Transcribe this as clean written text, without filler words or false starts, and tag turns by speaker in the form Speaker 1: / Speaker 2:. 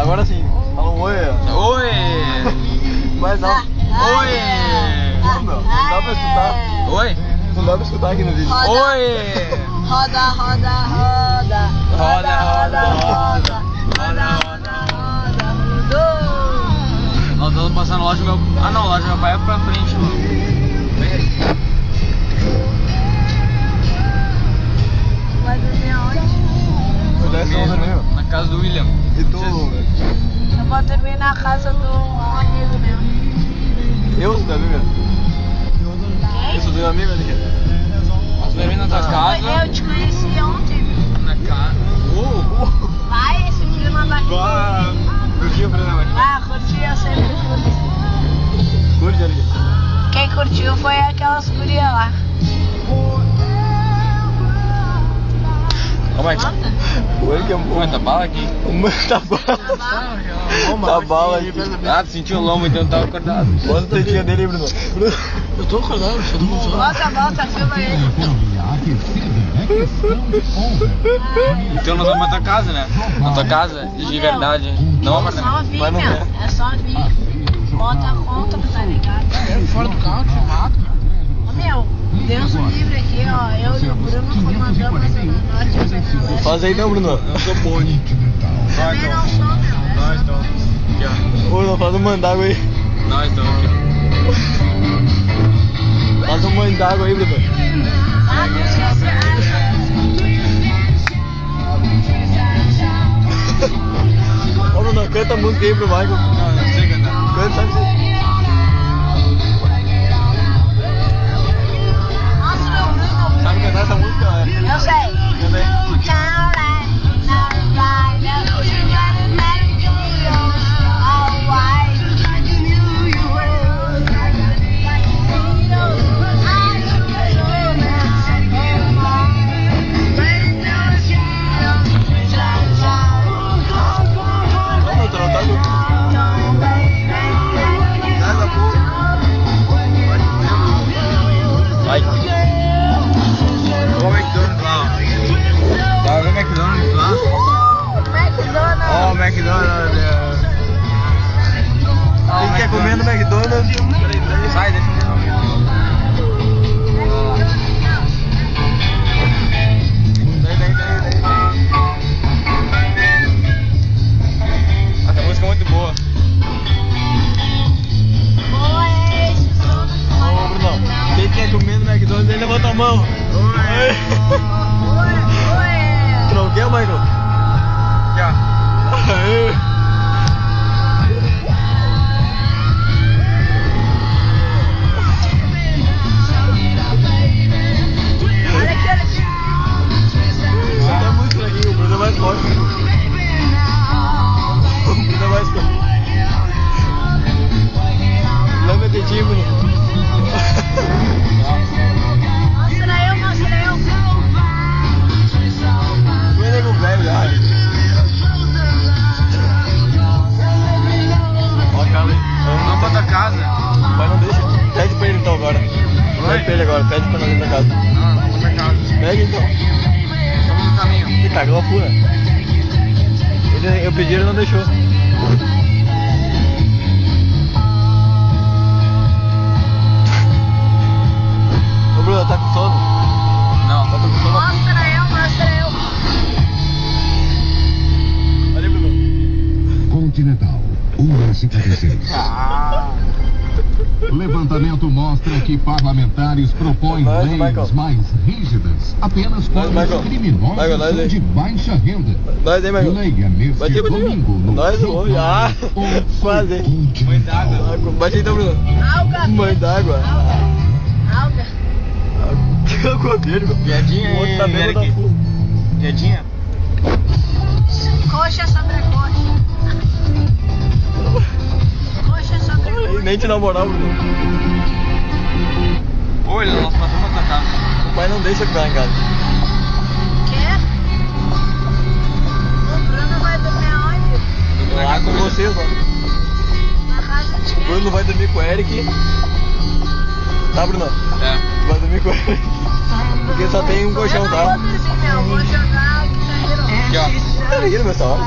Speaker 1: Agora sim. Fala um oi.
Speaker 2: Oi!
Speaker 1: Mais alto.
Speaker 2: Oi!
Speaker 1: Não dá pra escutar.
Speaker 2: Oi!
Speaker 1: Não dá pra escutar aqui no vídeo.
Speaker 2: Oi!
Speaker 3: Roda, roda, roda.
Speaker 2: Roda, roda,
Speaker 3: roda. Roda, roda, roda. Rodou.
Speaker 2: Nós estamos passando a loja do meu... Ah não, a loja do meu pai é pra frente, mano.
Speaker 3: Vai dormir aonde?
Speaker 1: Desce onde mesmo?
Speaker 2: Na casa do William.
Speaker 1: E tu?
Speaker 3: Eu vou dormir na casa do amigo meu.
Speaker 1: Eu sou teu amigo? Eu sou teu amigo, Alicia.
Speaker 2: Nós dormimos na tua casa.
Speaker 3: Eu te conheci ontem.
Speaker 2: Na casa.
Speaker 3: Vai, esse clima vai
Speaker 1: Curtiu o programa?
Speaker 3: Ah, curti, eu sempre curti.
Speaker 1: Curte, Alicia?
Speaker 3: Quem curtiu foi aquelas gurias lá.
Speaker 2: Como é que...
Speaker 1: Oi, que é
Speaker 2: Muita bala aqui.
Speaker 1: Tá bala. Tá bala aí.
Speaker 2: Ah, tu sentiu o lombo, então tava acordado.
Speaker 1: Bota o dedinho dele, Bruno.
Speaker 2: Eu tô acordado, eu tô muito
Speaker 3: Volta, filma ele.
Speaker 2: Então nós vamos na tua casa, né? Na tua casa, de verdade. Não
Speaker 3: É
Speaker 2: apartamento.
Speaker 3: só vir,
Speaker 1: Mas não
Speaker 3: meu.
Speaker 1: quer.
Speaker 3: É só vir. Bota a conta, tá ligado?
Speaker 2: Fora do carro, filmado.
Speaker 3: Ô, meu, Deus o livre aqui, ó. Eu e o Bruno comandamos a Zona Norte e a Zona Leste.
Speaker 1: Faz aí então, Bruno.
Speaker 2: Eu sou pônei.
Speaker 3: Também não sou, meu.
Speaker 2: Nós estamos. Aqui, ó.
Speaker 1: Ô, não faz um mandago aí.
Speaker 2: Nós estamos aqui,
Speaker 1: Faz um mandago aí, Bruno.
Speaker 3: Ah, não sei se acha.
Speaker 1: Ô, Bruno, canta a música aí pro Michael.
Speaker 2: ó. Não sei cantar.
Speaker 1: Canta, sabe se...
Speaker 3: Mostra o Bruno.
Speaker 1: Sabe cantar essa música?
Speaker 3: Eu sei.
Speaker 1: Canta aí. Não, tu não tá com... Nada, pô.
Speaker 2: Vai. Ó o McDonald's lá, ó. Vai ver o McDonald's lá. Ó o McDonald's.
Speaker 1: Quem quer comer no McDonald's?
Speaker 2: Sai, deixa eu ver.
Speaker 1: Daí.
Speaker 2: Essa música é muito boa.
Speaker 1: Ô, Bruno, quem quer comer no McDonald's, ele levanta a mão. Oi. Tu não quer, Michael?
Speaker 2: Aqui, ó.
Speaker 1: Aê. Isso aqui é muito fraquinho, o Bruno é mais forte. O Bruno é mais forte. Lembra de ti, Bruno?
Speaker 3: Mostra eu.
Speaker 1: Tu é nego velho já. Ó, cara aí.
Speaker 2: Vamos pra tua casa.
Speaker 1: Mas não deixa. Pede pra ele então agora. Pede pra ele agora, pede pra nós ir pra casa.
Speaker 2: Não, vamos pra casa.
Speaker 1: Pega então.
Speaker 2: Estamos no caminho.
Speaker 1: Ele cagou a fura. Eu pedi, ele não deixou. Ô Bruno, tá com sono?
Speaker 2: Não.
Speaker 1: Tá com sono?
Speaker 3: Mostra eu.
Speaker 1: Olha aí, Bruno.
Speaker 4: Continental, 1h56. Levantamento mostra que parlamentares propõem
Speaker 1: Nós,
Speaker 4: leis
Speaker 1: Michael.
Speaker 4: mais rígidas apenas para
Speaker 1: Nós,
Speaker 4: os
Speaker 1: Michael.
Speaker 4: criminosos
Speaker 1: Michael, nós aí.
Speaker 4: de baixa renda.
Speaker 1: Nós aí, Michael.
Speaker 4: Leia neste
Speaker 1: Vai ter
Speaker 4: domingo no
Speaker 1: Nós vamos. Ah,
Speaker 4: Jornal
Speaker 1: quase.
Speaker 2: Mãe d'água.
Speaker 1: Bate aí então, Bruno.
Speaker 3: Alga.
Speaker 1: Mãe d'água.
Speaker 3: Alga.
Speaker 1: Cagou dele, meu.
Speaker 2: Piadinha
Speaker 1: O outro
Speaker 2: aí,
Speaker 1: tá bêbado
Speaker 2: Eric.
Speaker 1: da full.
Speaker 2: Piadinha?
Speaker 3: Coxa sobre coxa. Coxa sobre
Speaker 1: Ele
Speaker 3: coxa.
Speaker 1: nem te namorar, Bruno.
Speaker 2: Olha, nós passamos na tua casa.
Speaker 1: O pai não deixa ficar em casa.
Speaker 3: Quer? O Bruno vai dormir aonde?
Speaker 1: Lá com vocês, ó.
Speaker 3: Na casa de
Speaker 1: O
Speaker 3: quem?
Speaker 1: Bruno vai dormir com o Eric. Tá, Bruno?
Speaker 2: É.
Speaker 1: Tu vai dormir com o Eric. Porque só tem um colchão,
Speaker 3: Eu não
Speaker 1: tá?
Speaker 3: vou dormir, meu. Vou jogar Guitar Hero.
Speaker 2: Aqui, ó.
Speaker 1: Tá ligado, pessoal?